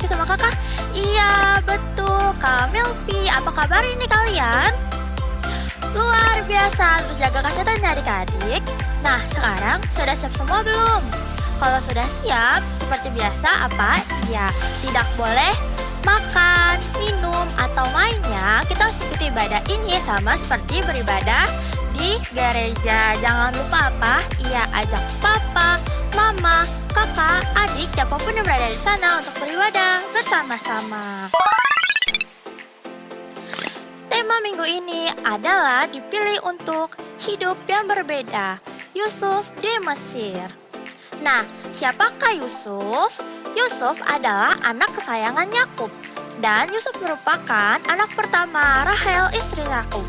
sama kakak? Iya, betul, Kak Melvi. Apa kabar ini kalian? Luar biasa, terus jaga kesehatan ya adik-adik. Nah, sekarang sudah siap semua belum? Kalau sudah siap, seperti biasa apa? Iya, tidak boleh makan, minum, atau mainnya. Kita harus ikuti ibadah ini sama seperti beribadah di gereja. Jangan lupa apa? Iya, ajak papa, mama, kakak, adik, siapapun yang berada di sana untuk beribadah bersama-sama. Tema minggu ini adalah dipilih untuk hidup yang berbeda, Yusuf di Mesir. Nah, siapakah Yusuf? Yusuf adalah anak kesayangan Yakub, dan Yusuf merupakan anak pertama Rahel istri Yakub.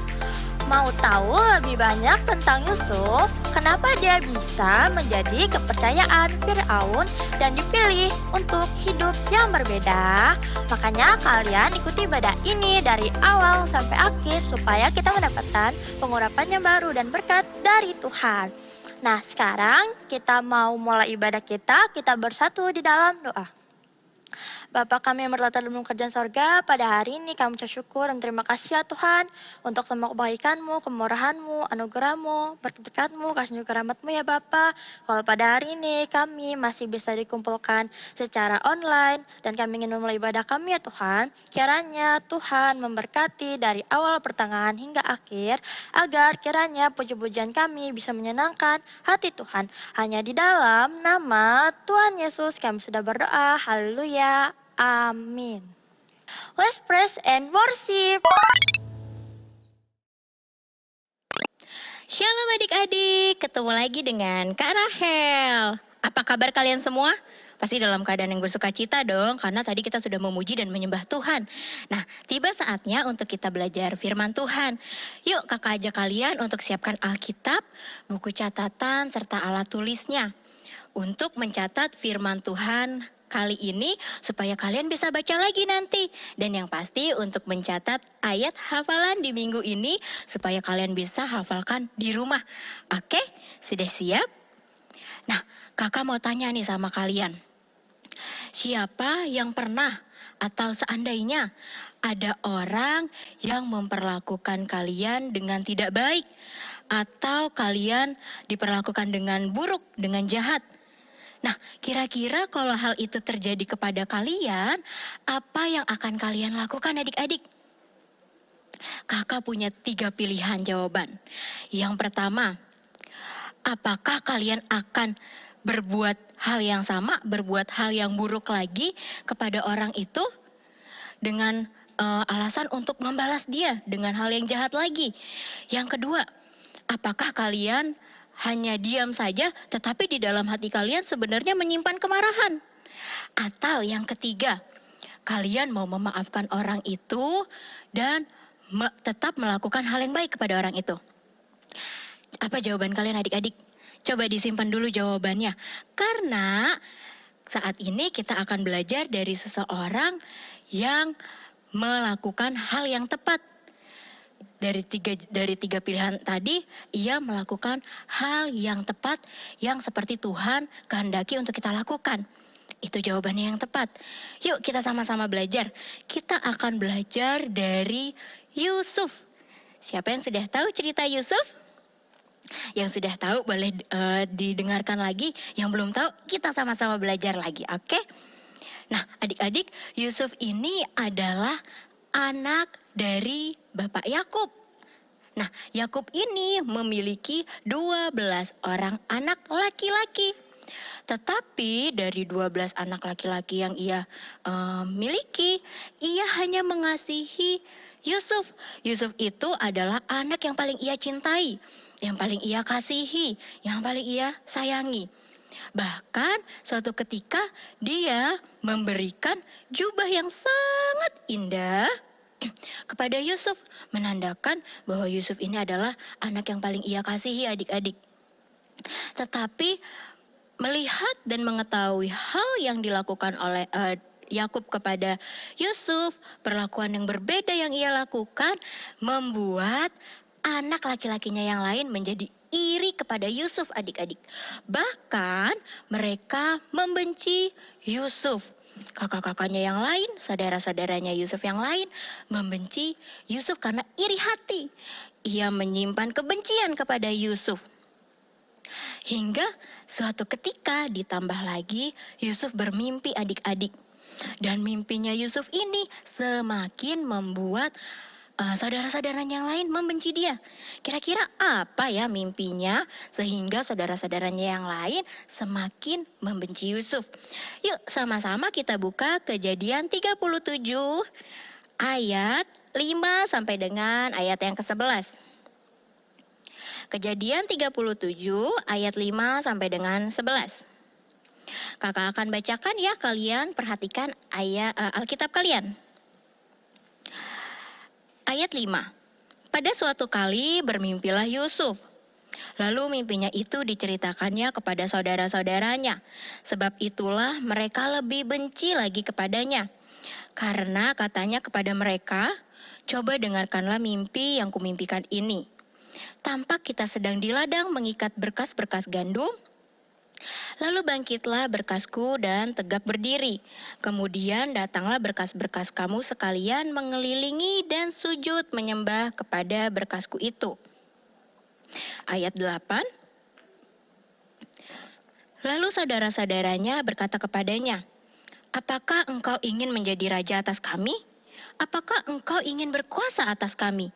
Mau tahu lebih banyak tentang Yusuf? Kenapa dia bisa menjadi kepercayaan Firaun dan dipilih untuk hidup yang berbeda? Makanya kalian ikuti ibadah ini dari awal sampai akhir supaya kita mendapatkan pengurapan yang baru dan berkat dari Tuhan. Nah, sekarang kita mau mulai ibadah kita bersatu di dalam doa. Bapa kami yang bertata dalam kerjaan sorga, pada hari ini kami ucap syukur dan terima kasih ya Tuhan untuk semua kebaikan-Mu, kemurahan-Mu, anugerah-Mu, berkat-Mu, kasih juga rahmat-Mu ya Bapa. Kalau pada hari ini kami masih bisa dikumpulkan secara online dan kami ingin memulai ibadah kami ya Tuhan, kiranya Tuhan memberkati dari awal pertengahan hingga akhir, agar kiranya puji-pujian kami bisa menyenangkan hati Tuhan. Hanya di dalam nama Tuhan Yesus kami sudah berdoa, haleluya. Amin. Let's praise and worship. Shalom adik-adik, ketemu lagi dengan Kak Rahel. Apa kabar kalian semua? Pasti dalam keadaan yang bersuka cita dong, karena tadi kita sudah memuji dan menyembah Tuhan. Nah, tiba saatnya untuk kita belajar firman Tuhan. Yuk kakak ajak kalian untuk siapkan Alkitab, buku catatan, serta alat tulisnya. Untuk mencatat firman Tuhan kali ini supaya kalian bisa baca lagi nanti. Dan yang pasti untuk mencatat ayat hafalan di minggu ini supaya kalian bisa hafalkan di rumah. Oke, sudah siap? Nah, kakak mau tanya nih sama kalian. Siapa yang pernah atau seandainya ada orang yang memperlakukan kalian dengan tidak baik atau kalian diperlakukan dengan buruk, dengan jahat? Nah, kira-kira kalau hal itu terjadi kepada kalian, apa yang akan kalian lakukan adik-adik? Kakak punya 3 pilihan jawaban. Yang pertama, apakah kalian akan berbuat hal yang sama, berbuat hal yang buruk lagi kepada orang itu dengan alasan untuk membalas dia dengan hal yang jahat lagi? Yang kedua, apakah kalian hanya diam saja, tetapi di dalam hati kalian sebenarnya menyimpan kemarahan? Atau yang ketiga, kalian mau memaafkan orang itu dan tetap melakukan hal yang baik kepada orang itu? Apa jawaban kalian adik-adik? Coba disimpan dulu jawabannya. Karena saat ini kita akan belajar dari seseorang yang melakukan hal yang tepat. Dari tiga pilihan tadi, ia melakukan hal yang tepat yang seperti Tuhan kehendaki untuk kita lakukan. Itu jawabannya yang tepat. Yuk kita sama-sama belajar. Kita akan belajar dari Yusuf. Siapa yang sudah tahu cerita Yusuf? Yang sudah tahu boleh didengarkan lagi. Yang belum tahu kita sama-sama belajar lagi, oke? Nah adik-adik, Yusuf ini adalah anak dari Bapak Yakub. Nah, Yakub ini memiliki 12 orang anak laki-laki. Tetapi dari 12 anak laki-laki yang ia miliki, ia hanya mengasihi Yusuf. Yusuf itu adalah anak yang paling ia cintai, yang paling ia kasihi, yang paling ia sayangi. Bahkan suatu ketika dia memberikan jubah yang sangat indah kepada Yusuf, menandakan bahwa Yusuf ini adalah anak yang paling ia kasihi adik-adik. Tetapi melihat dan mengetahui hal yang dilakukan oleh Yakub kepada Yusuf, perlakuan yang berbeda yang ia lakukan membuat anak laki-lakinya yang lain menjadi iri kepada Yusuf adik-adik. Bahkan mereka membenci Yusuf. Kakak-kakaknya yang lain, saudara-saudaranya Yusuf yang lain membenci Yusuf karena iri hati. Ia menyimpan kebencian kepada Yusuf. Hingga suatu ketika ditambah lagi Yusuf bermimpi adik-adik. Dan mimpinya Yusuf ini semakin membuat saudara-saudaranya yang lain membenci dia. Kira-kira apa ya mimpinya sehingga saudara-saudaranya yang lain semakin membenci Yusuf? Yuk sama-sama kita buka Kejadian 37 ayat 5 sampai dengan ayat yang ke-11. Kejadian 37 ayat 5 sampai dengan 11. Kakak akan bacakan ya, kalian perhatikan ayat Alkitab kalian. Ayat 5. Pada suatu kali bermimpilah Yusuf. Lalu mimpinya itu diceritakannya kepada saudara-saudaranya. Sebab itulah mereka lebih benci lagi kepadanya. Karena katanya kepada mereka, "Coba dengarkanlah mimpi yang kumimpikan ini. Tampak kita sedang di ladang mengikat berkas-berkas gandum. Lalu bangkitlah berkasku dan tegak berdiri. Kemudian datanglah berkas-berkas kamu sekalian mengelilingi dan sujud menyembah kepada berkasku itu." Ayat 8. Lalu saudara-saudaranya berkata kepadanya, "Apakah engkau ingin menjadi raja atas kami? Apakah engkau ingin berkuasa atas kami?"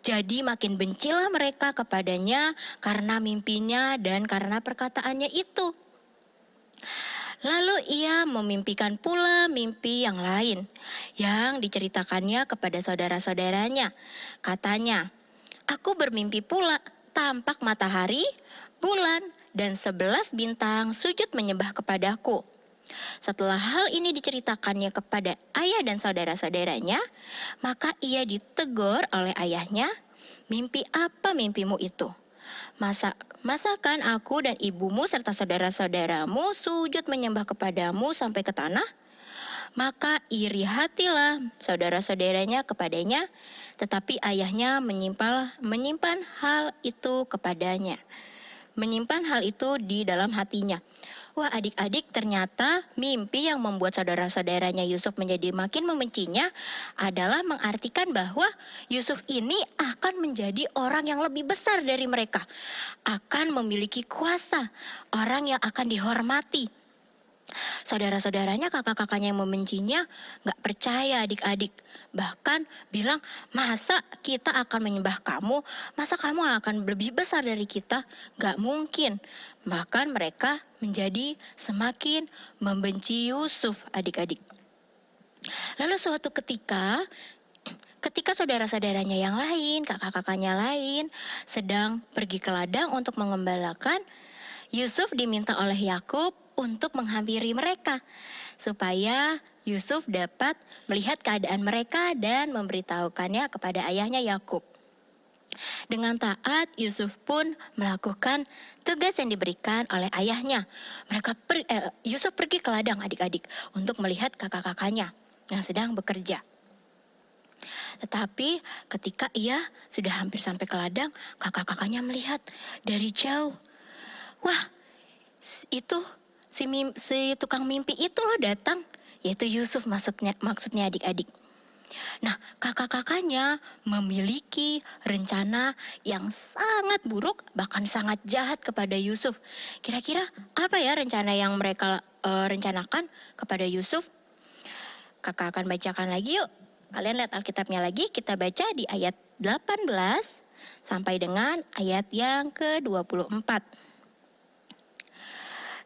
Jadi makin bencilah mereka kepadanya karena mimpinya dan karena perkataannya itu. Lalu ia memimpikan pula mimpi yang lain yang diceritakannya kepada saudara-saudaranya. Katanya, "Aku bermimpi pula, tampak matahari, bulan, dan 11 bintang sujud menyembah kepadaku." Setelah hal ini diceritakannya kepada ayah dan saudara-saudaranya, maka ia ditegur oleh ayahnya, "Mimpi apa mimpimu itu? Masakan aku dan ibumu serta saudara-saudaramu sujud menyembah kepadamu sampai ke tanah?" Maka iri hatilah saudara-saudaranya kepadanya, tetapi ayahnya menyimpan hal itu kepadanya. Menyimpan hal itu di dalam hatinya. Wah, adik-adik, ternyata mimpi yang membuat saudara-saudaranya Yusuf menjadi makin membencinya adalah mengartikan bahwa Yusuf ini akan menjadi orang yang lebih besar dari mereka. Akan memiliki kuasa, orang yang akan dihormati. Saudara-saudaranya, kakak-kakaknya yang membencinya gak percaya adik-adik. Bahkan bilang, "Masa kita akan menyembah kamu? Masa kamu akan lebih besar dari kita?" Gak mungkin. Bahkan mereka menjadi semakin membenci Yusuf adik-adik. Lalu suatu ketika saudara-saudaranya yang lain, kakak-kakaknya lain sedang pergi ke ladang untuk mengembalakan, Yusuf diminta oleh Yakub untuk menghampiri mereka supaya Yusuf dapat melihat keadaan mereka dan memberitahukannya kepada ayahnya Yakub. Dengan taat, Yusuf pun melakukan tugas yang diberikan oleh ayahnya. Yusuf pergi ke ladang adik-adik untuk melihat kakak-kakaknya yang sedang bekerja. Tetapi ketika ia sudah hampir sampai ke ladang, kakak-kakaknya melihat dari jauh. Wah, itu si tukang mimpi itu loh datang, yaitu Yusuf maksudnya adik-adik. Nah, kakak-kakaknya memiliki rencana yang sangat buruk, bahkan sangat jahat kepada Yusuf. Kira-kira apa ya rencana yang mereka rencanakan kepada Yusuf? Kakak akan bacakan lagi yuk. Kalian lihat Alkitabnya lagi, kita baca di ayat 18 sampai dengan ayat yang ke-24.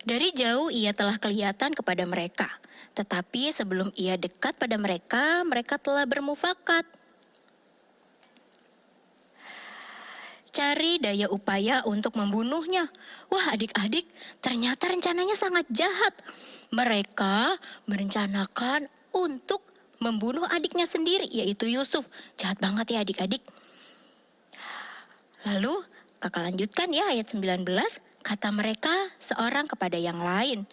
Dari jauh ia telah kelihatan kepada mereka. Tetapi sebelum ia dekat pada mereka, mereka telah bermufakat. Cari daya upaya untuk membunuhnya. Wah, adik-adik, ternyata rencananya sangat jahat. Mereka merencanakan untuk membunuh adiknya sendiri, yaitu Yusuf. Jahat banget ya adik-adik. Lalu, kakak lanjutkan ya ayat 19. Kata mereka seorang kepada yang lain,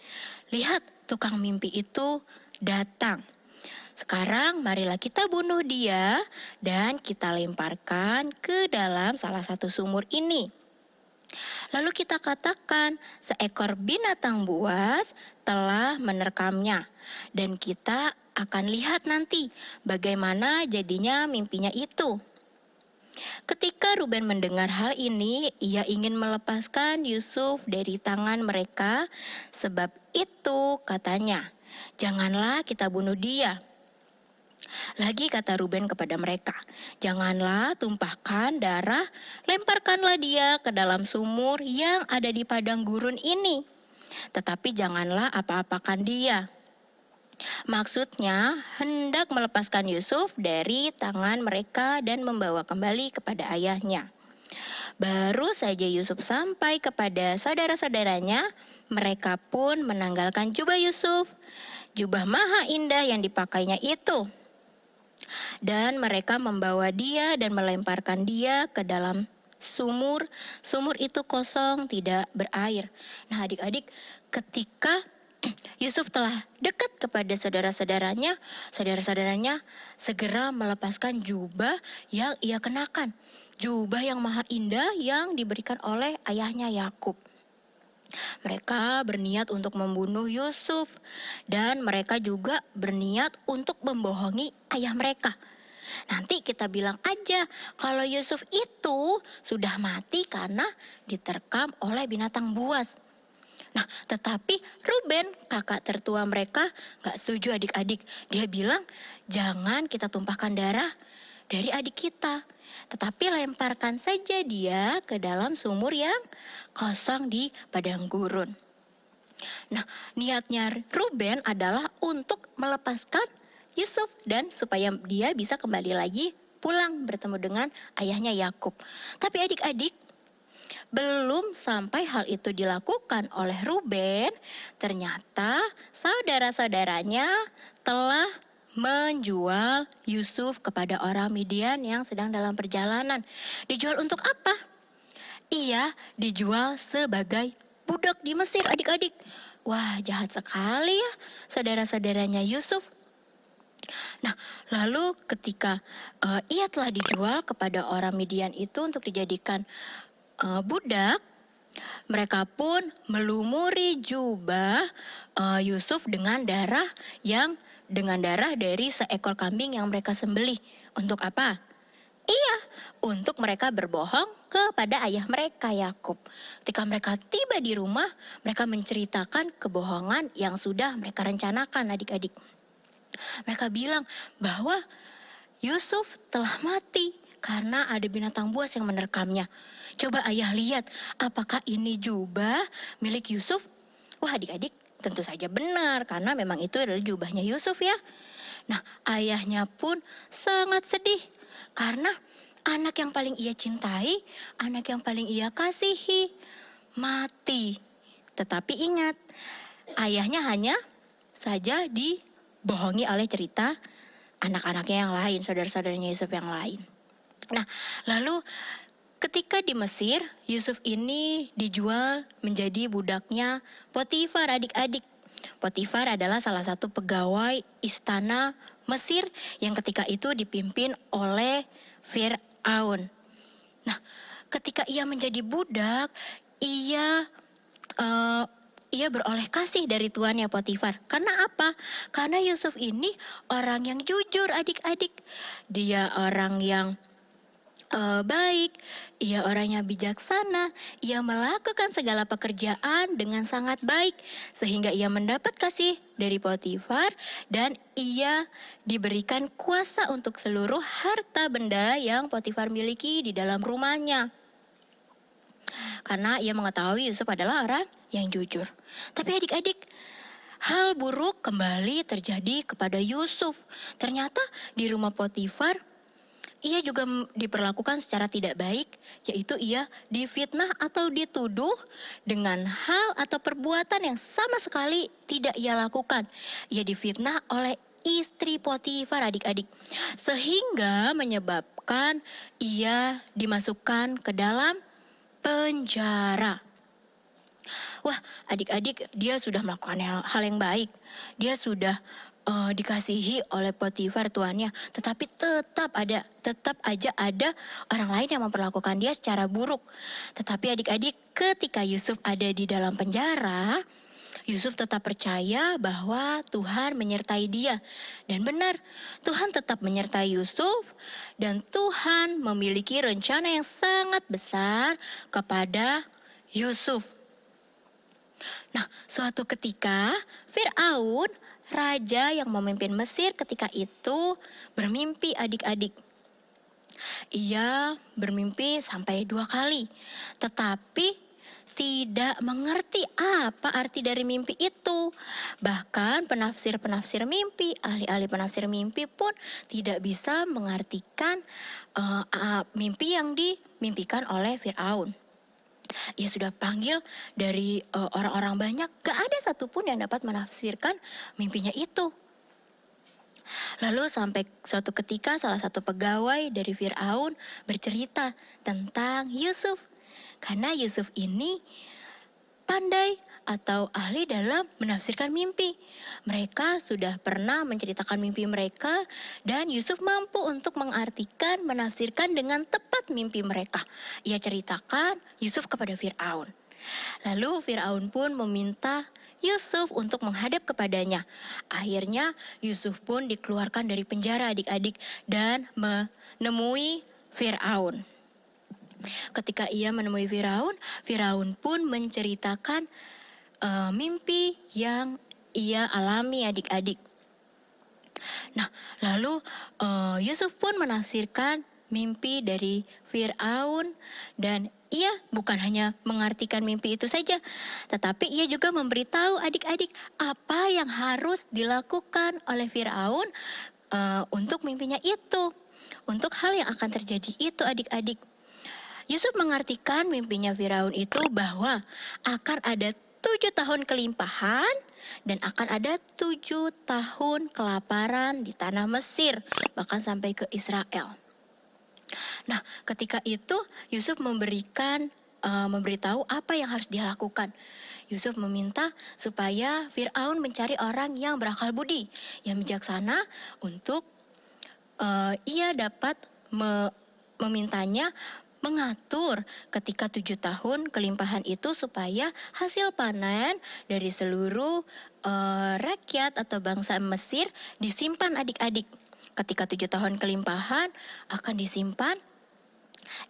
"Lihat, tukang mimpi itu datang. Sekarang marilah kita bunuh dia dan kita lemparkan ke dalam salah satu sumur ini. Lalu kita katakan seekor binatang buas telah menerkamnya. Dan kita akan lihat nanti bagaimana jadinya mimpinya itu. Ketika Ruben mendengar hal ini, ia ingin melepaskan Yusuf dari tangan mereka. Sebab itu katanya, janganlah kita bunuh dia. Lagi kata Ruben kepada mereka, janganlah tumpahkan darah, lemparkanlah dia ke dalam sumur yang ada di padang gurun ini. Tetapi janganlah apa-apakan dia. Maksudnya hendak melepaskan Yusuf dari tangan mereka dan membawa kembali kepada ayahnya. Baru saja Yusuf sampai kepada saudara-saudaranya, mereka pun menanggalkan jubah Yusuf, jubah maha indah yang dipakainya itu. Dan mereka membawa dia dan melemparkan dia ke dalam sumur. Sumur itu kosong, tidak berair. Nah adik-adik, ketika Yusuf telah dekat kepada saudara-saudaranya segera melepaskan jubah yang ia kenakan. Jubah yang maha indah yang diberikan oleh ayahnya Yakub. Mereka berniat untuk membunuh Yusuf dan mereka juga berniat untuk membohongi ayah mereka. Nanti kita bilang aja kalau Yusuf itu sudah mati karena diterkam oleh binatang buas. Nah, tetapi Ruben, kakak tertua mereka, gak setuju adik-adik. Dia bilang, jangan kita tumpahkan darah dari adik kita. Tetapi lemparkan saja dia ke dalam sumur yang kosong di padang gurun. Nah, niatnya Ruben adalah untuk melepaskan Yusuf dan supaya dia bisa kembali lagi pulang bertemu dengan ayahnya Yakub. Tapi adik-adik, belum sampai hal itu dilakukan oleh Ruben, ternyata saudara-saudaranya telah menjual Yusuf kepada orang Midian yang sedang dalam perjalanan. Dijual untuk apa? Ia dijual sebagai budak di Mesir, adik-adik. Wah, jahat sekali ya saudara-saudaranya Yusuf. Nah, lalu ketika ia telah dijual kepada orang Midian itu untuk dijadikan budak, mereka pun melumuri jubah Yusuf dengan darah dari seekor kambing yang mereka sembelih. Untuk apa? Iya, untuk mereka berbohong kepada ayah mereka Yakub. Ketika mereka tiba di rumah, mereka menceritakan kebohongan yang sudah mereka rencanakan, adik-adik. Mereka bilang bahwa Yusuf telah mati karena ada binatang buas yang menerkamnya. Coba ayah lihat, apakah ini jubah milik Yusuf? Wah adik-adik, tentu saja benar karena memang itu adalah jubahnya Yusuf ya. Nah, ayahnya pun sangat sedih karena anak yang paling ia cintai, anak yang paling ia kasihi, mati. Tetapi ingat, ayahnya hanya saja dibohongi oleh cerita anak-anaknya yang lain, saudara-saudaranya Yusuf yang lain. Nah, lalu ketika di Mesir, Yusuf ini dijual menjadi budaknya Potifar, adik-adik. Potifar adalah salah satu pegawai istana Mesir yang ketika itu dipimpin oleh Fir'aun. Nah, ketika ia menjadi budak, ia beroleh kasih dari tuannya Potifar. Karena apa? Karena Yusuf ini orang yang jujur, adik-adik. Dia orang yang baik, ia orangnya bijaksana, ia melakukan segala pekerjaan dengan sangat baik sehingga ia mendapat kasih dari Potifar dan ia diberikan kuasa untuk seluruh harta benda yang Potifar miliki di dalam rumahnya. Karena ia mengetahui Yusuf adalah orang yang jujur. Tapi adik-adik, hal buruk kembali terjadi kepada Yusuf. Ternyata di rumah Potifar ia juga diperlakukan secara tidak baik, yaitu ia difitnah atau dituduh dengan hal atau perbuatan yang sama sekali tidak ia lakukan. Ia difitnah oleh istri Potifar, adik-adik, sehingga menyebabkan ia dimasukkan ke dalam penjara. Wah, adik-adik, dia sudah melakukan hal yang baik. Dia sudah dikasihi oleh Potifar tuannya, tetapi tetap aja ada orang lain yang memperlakukan dia secara buruk. Tetapi adik-adik, ketika Yusuf ada di dalam penjara, Yusuf tetap percaya bahwa Tuhan menyertai dia. Dan benar, Tuhan tetap menyertai Yusuf dan Tuhan memiliki rencana yang sangat besar kepada Yusuf. Nah, suatu ketika Firaun, raja yang memimpin Mesir ketika itu, bermimpi adik-adik. Ia bermimpi sampai 2 kali, tetapi tidak mengerti apa arti dari mimpi itu. Bahkan penafsir-penafsir mimpi, ahli-ahli penafsir mimpi pun tidak bisa mengartikan mimpi yang dimimpikan oleh Firaun. Ia sudah panggil dari orang-orang banyak, gak ada satupun yang dapat menafsirkan mimpinya itu. Lalu sampai suatu ketika salah satu pegawai dari Firaun bercerita tentang Yusuf. Karena Yusuf ini pandai atau ahli dalam menafsirkan mimpi. Mereka sudah pernah menceritakan mimpi mereka dan Yusuf mampu untuk mengartikan, menafsirkan dengan tepat mimpi mereka. Ia ceritakan Yusuf kepada Firaun. Lalu Firaun pun meminta Yusuf untuk menghadap kepadanya. Akhirnya Yusuf pun dikeluarkan dari penjara adik-adik dan menemui Firaun. Ketika ia menemui Firaun, Firaun pun menceritakan mimpi yang ia alami adik-adik. Nah, lalu Yusuf pun menafsirkan mimpi dari Firaun dan ia bukan hanya mengartikan mimpi itu saja, tetapi ia juga memberitahu adik-adik apa yang harus dilakukan oleh Firaun untuk mimpinya itu, untuk hal yang akan terjadi itu adik-adik. Yusuf mengartikan mimpinya Firaun itu bahwa akan ada 7 tahun kelimpahan dan akan ada 7 tahun kelaparan di tanah Mesir, bahkan sampai ke Israel. Nah, ketika itu Yusuf memberitahu apa yang harus dia lakukan. Yusuf meminta supaya Firaun mencari orang yang berakal budi, yang bijaksana untuk ia dapat memintanya mengatur ketika 7 tahun kelimpahan itu supaya hasil panen dari seluruh rakyat atau bangsa Mesir disimpan adik-adik. Ketika 7 tahun kelimpahan akan disimpan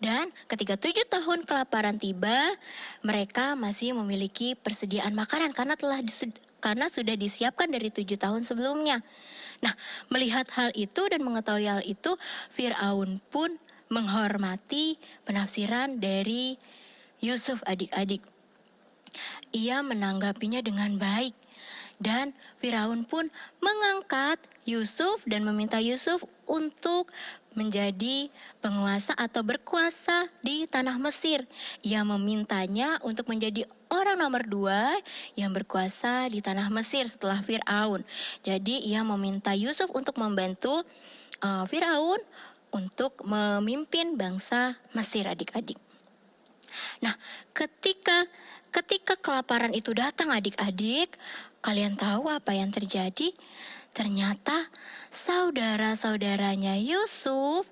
dan ketika 7 tahun kelaparan tiba, mereka masih memiliki persediaan makanan karena sudah disiapkan dari 7 tahun sebelumnya. Nah, melihat hal itu dan mengetahui hal itu, Firaun pun menghormati penafsiran dari Yusuf adik-adik. Ia menanggapinya dengan baik dan Firaun pun mengangkat Yusuf dan meminta Yusuf untuk menjadi penguasa atau berkuasa di tanah Mesir. Ia memintanya untuk menjadi orang nomor 2 yang berkuasa di tanah Mesir setelah Firaun. Jadi ia meminta Yusuf untuk membantu Firaun untuk memimpin bangsa Mesir adik-adik. Nah, ketika kelaparan itu datang adik-adik, kalian tahu apa yang terjadi? Ternyata saudara-saudaranya Yusuf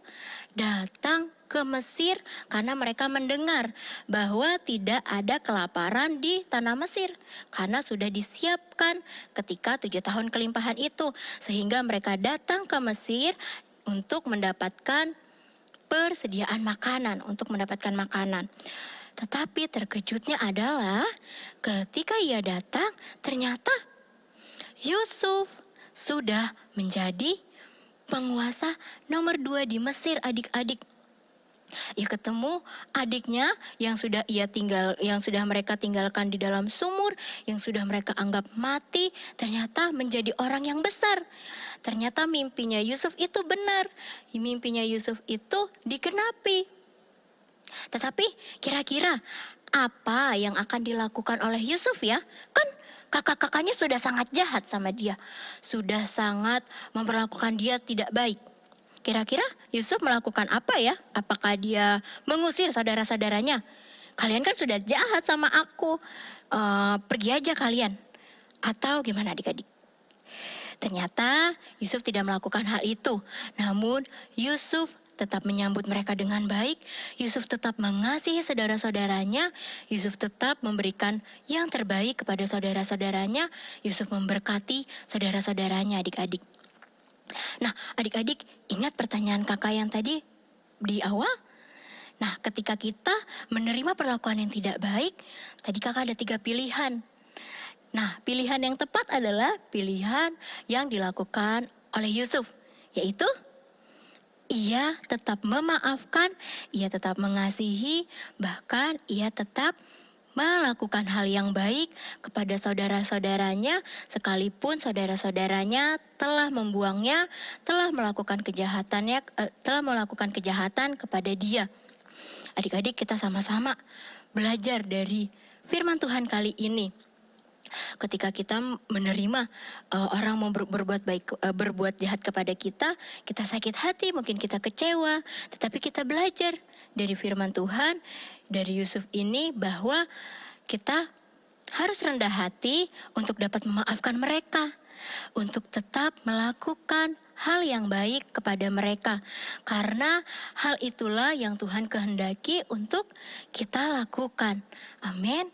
datang ke Mesir karena mereka mendengar bahwa tidak ada kelaparan di tanah Mesir karena sudah disiapkan ketika 7 tahun kelimpahan itu, sehingga mereka datang ke Mesir untuk mendapatkan persediaan makanan, untuk mendapatkan makanan. Tetapi terkejutnya adalah ketika ia datang, ternyata Yusuf sudah menjadi penguasa nomor 2 di Mesir adik-adik. Ia ketemu adiknya yang sudah mereka tinggalkan di dalam sumur, yang sudah mereka anggap mati, ternyata menjadi orang yang besar. Ternyata mimpinya Yusuf itu benar. Mimpinya Yusuf itu digenapi. Tetapi kira-kira apa yang akan dilakukan oleh Yusuf ya? Kan kakak-kakaknya sudah sangat jahat sama dia. Sudah sangat memperlakukan dia tidak baik. Kira-kira Yusuf melakukan apa ya? Apakah dia mengusir saudara-saudaranya? Kalian kan sudah jahat sama aku. Pergi aja kalian. Atau gimana adik-adik? Ternyata Yusuf tidak melakukan hal itu. Namun Yusuf tetap menyambut mereka dengan baik. Yusuf tetap mengasihi saudara-saudaranya. Yusuf tetap memberikan yang terbaik kepada saudara-saudaranya. Yusuf memberkati saudara-saudaranya, adik-adik. Nah, adik-adik, ingat pertanyaan kakak yang tadi di awal? Nah, ketika kita menerima perlakuan yang tidak baik, tadi kakak ada 3 pilihan. Nah, pilihan yang tepat adalah pilihan yang dilakukan oleh Yusuf, yaitu ia tetap memaafkan, ia tetap mengasihi, bahkan ia tetap melakukan hal yang baik kepada saudara-saudaranya, sekalipun saudara-saudaranya telah membuangnya, telah melakukan kejahatan kepada dia. Adik-adik, kita sama-sama belajar dari firman Tuhan kali ini. Ketika kita menerima orang mau berbuat jahat kepada kita, kita sakit hati, mungkin kita kecewa, tetapi kita belajar dari firman Tuhan, dari Yusuf ini, bahwa kita harus rendah hati untuk dapat memaafkan mereka, untuk tetap melakukan hal yang baik kepada mereka. Karena hal itulah yang Tuhan kehendaki untuk kita lakukan. Amin.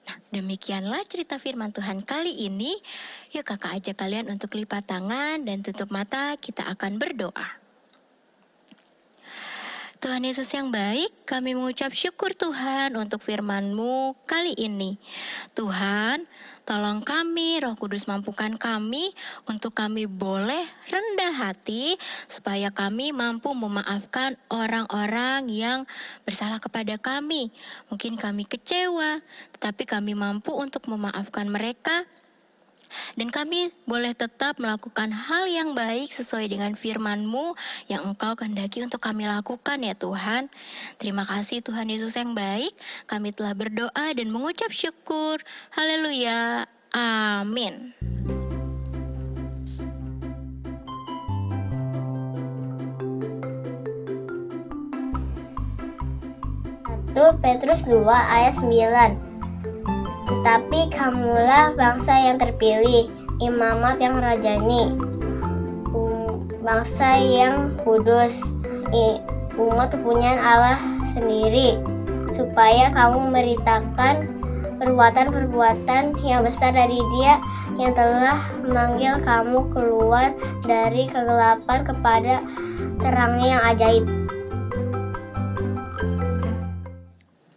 Nah, demikianlah cerita firman Tuhan kali ini. Yuk kakak ajak kalian untuk lipat tangan dan tutup mata, kita akan berdoa. Tuhan Yesus yang baik, kami mengucap syukur Tuhan untuk firman-Mu kali ini. Tuhan, tolong kami, Roh Kudus mampukan kami untuk kami boleh rendah hati supaya kami mampu memaafkan orang-orang yang bersalah kepada kami. Mungkin kami kecewa, tetapi kami mampu untuk memaafkan mereka. Dan kami boleh tetap melakukan hal yang baik sesuai dengan firman-Mu yang Engkau kehendaki untuk kami lakukan ya Tuhan. Terima kasih Tuhan Yesus yang baik. Kami telah berdoa dan mengucap syukur. Haleluya. Amin. 1 Petrus 2 ayat 9. Tetapi kamulah bangsa yang terpilih, imamat yang rajani, bangsa yang kudus, umat kepunyaan Allah sendiri, supaya kamu memberitakan perbuatan-perbuatan yang besar dari Dia yang telah memanggil kamu keluar dari kegelapan kepada terangnya yang ajaib.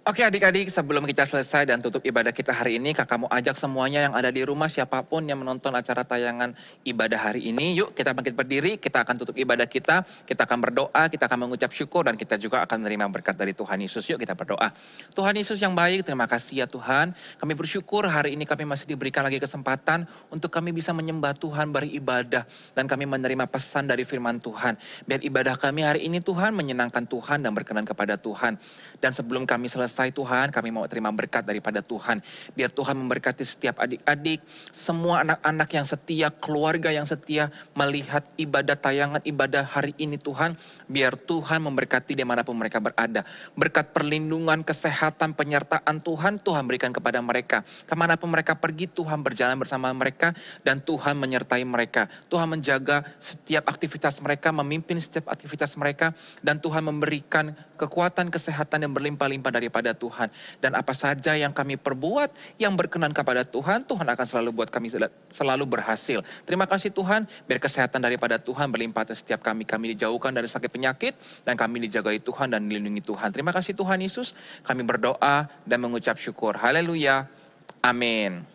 Oke adik-adik, sebelum kita selesai dan tutup ibadah kita hari ini, kakak mau ajak semuanya yang ada di rumah, siapapun yang menonton acara tayangan ibadah hari ini, yuk kita bangkit berdiri, kita akan tutup ibadah kita akan berdoa, kita akan mengucap syukur, dan kita juga akan menerima berkat dari Tuhan Yesus. Yuk kita berdoa. Tuhan Yesus yang baik, terima kasih ya Tuhan, kami bersyukur hari ini kami masih diberikan lagi kesempatan untuk kami bisa menyembah Tuhan, beribadah, dan kami menerima pesan dari firman Tuhan. Biar ibadah kami hari ini Tuhan menyenangkan Tuhan dan berkenan kepada Tuhan. Dan sebelum kami selesai Tuhan, kami mau terima berkat daripada Tuhan. Biar Tuhan memberkati setiap adik-adik, semua anak-anak yang setia, keluarga yang setia melihat ibadah tayangan ibadah hari ini Tuhan. Biar Tuhan memberkati dimanapun mereka berada. Berkat perlindungan, kesehatan, penyertaan Tuhan berikan kepada mereka. Kemanapun mereka pergi, Tuhan berjalan bersama mereka dan Tuhan menyertai mereka. Tuhan menjaga setiap aktivitas mereka, memimpin setiap aktivitas mereka, dan Tuhan memberikan kekuatan, kesehatan yang berlimpah-limpah daripada Tuhan. Dan apa saja yang kami perbuat yang berkenan kepada Tuhan, Tuhan akan selalu buat kami selalu berhasil. Terima kasih Tuhan, biar kesehatan daripada Tuhan berlimpah atas setiap kami. Kami dijauhkan dari sakit penyakit dan kami dijagai Tuhan dan dilindungi Tuhan. Terima kasih Tuhan Yesus, kami berdoa dan mengucap syukur. Haleluya. Amin.